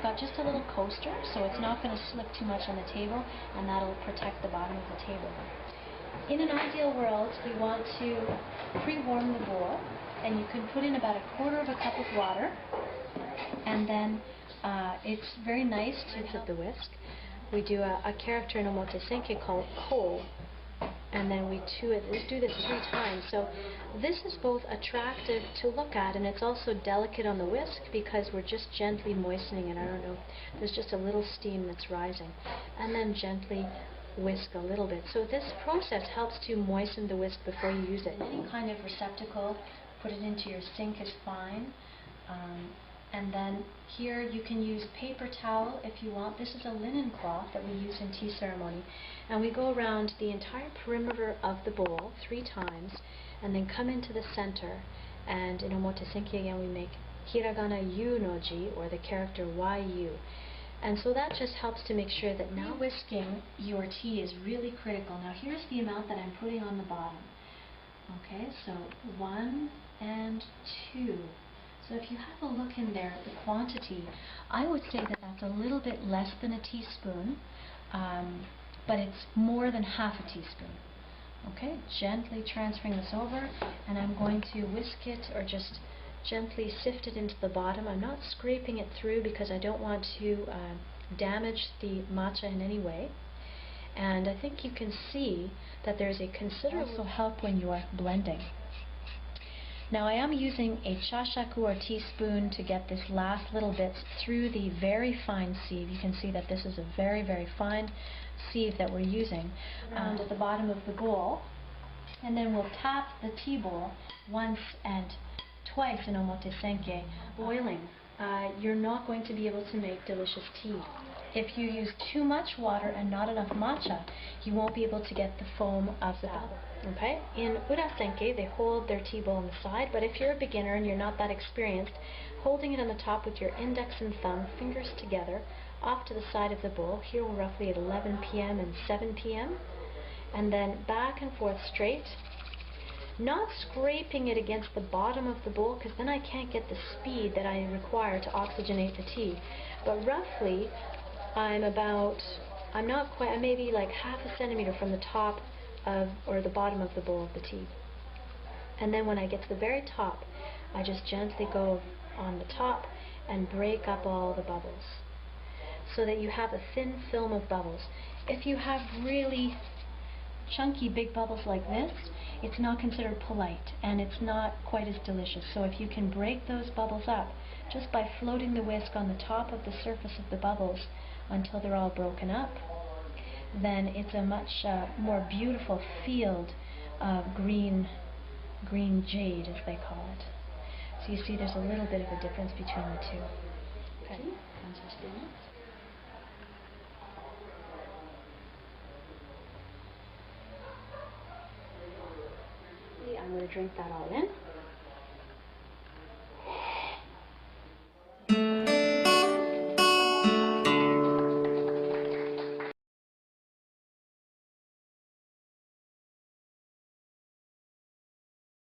we've got just a little coaster, so it's not going to slip too much on the table, and that'll protect the bottom of the table. In an ideal world, we want to pre-warm the bowl, and you can put in about 1/4 cup of water, and then it's very nice to hit the whisk. We do a character in Omotesenke called ko, and then we do this 3 times. So this is both attractive to look at, and it's also delicate on the whisk because we're just gently moistening it. I don't know, there's just a little steam that's rising, and then gently whisk a little bit. So this process helps to moisten the whisk before you use it. Any kind of receptacle, put it into your sink is fine. And then here you can use paper towel if you want. This is a linen cloth that we use in tea ceremony. And we go around the entire perimeter of the bowl 3 times and then come into the center. And in Omotesenki again we make hiragana yu no ji, or the character yu. And so that just helps to make sure that now whisking your tea is really critical. Now here's the amount that I'm putting on the bottom. Okay, so 1 and 2. So if you have a look in there at the quantity, I would say that that's a little bit less than a teaspoon, but it's more than half a teaspoon. Okay, gently transferring this over, and I'm going to whisk it, or just gently sift it into the bottom. I'm not scraping it through because I don't want to damage the matcha in any way. And I think you can see that there's a considerable help when you are blending. Now I am using a chashaku or teaspoon to get this last little bit through the very fine sieve. You can see that this is a very, very fine sieve that we're using at the bottom of the bowl. And then we'll tap the tea bowl once and twice in Omotesenke. Boiling, you're not going to be able to make delicious tea. If you use too much water and not enough matcha, you won't be able to get the foam of the bubble. Okay? In Urasenke, they hold their tea bowl on the side, but if you're a beginner and you're not that experienced, holding it on the top with your index and thumb, fingers together, off to the side of the bowl. Here we're roughly at 11 p.m. and 7 p.m. And then back and forth straight. Not scraping it against the bottom of the bowl, because then I can't get the speed that I require to oxygenate the tea. But roughly, I'm not quite, I'm maybe like ½ a centimeter from the top of, or the bottom of the bowl of the tea. And then when I get to the very top, I just gently go on the top and break up all the bubbles, so that you have a thin film of bubbles. If you have really chunky big bubbles like this, it's not considered polite, and it's not quite as delicious. So if you can break those bubbles up just by floating the whisk on the top of the surface of the bubbles until they're all broken up, then it's a much more beautiful field of green jade, as they call it. So you see there's a little bit of a difference between the two. Okay. I'm going to drink that all in.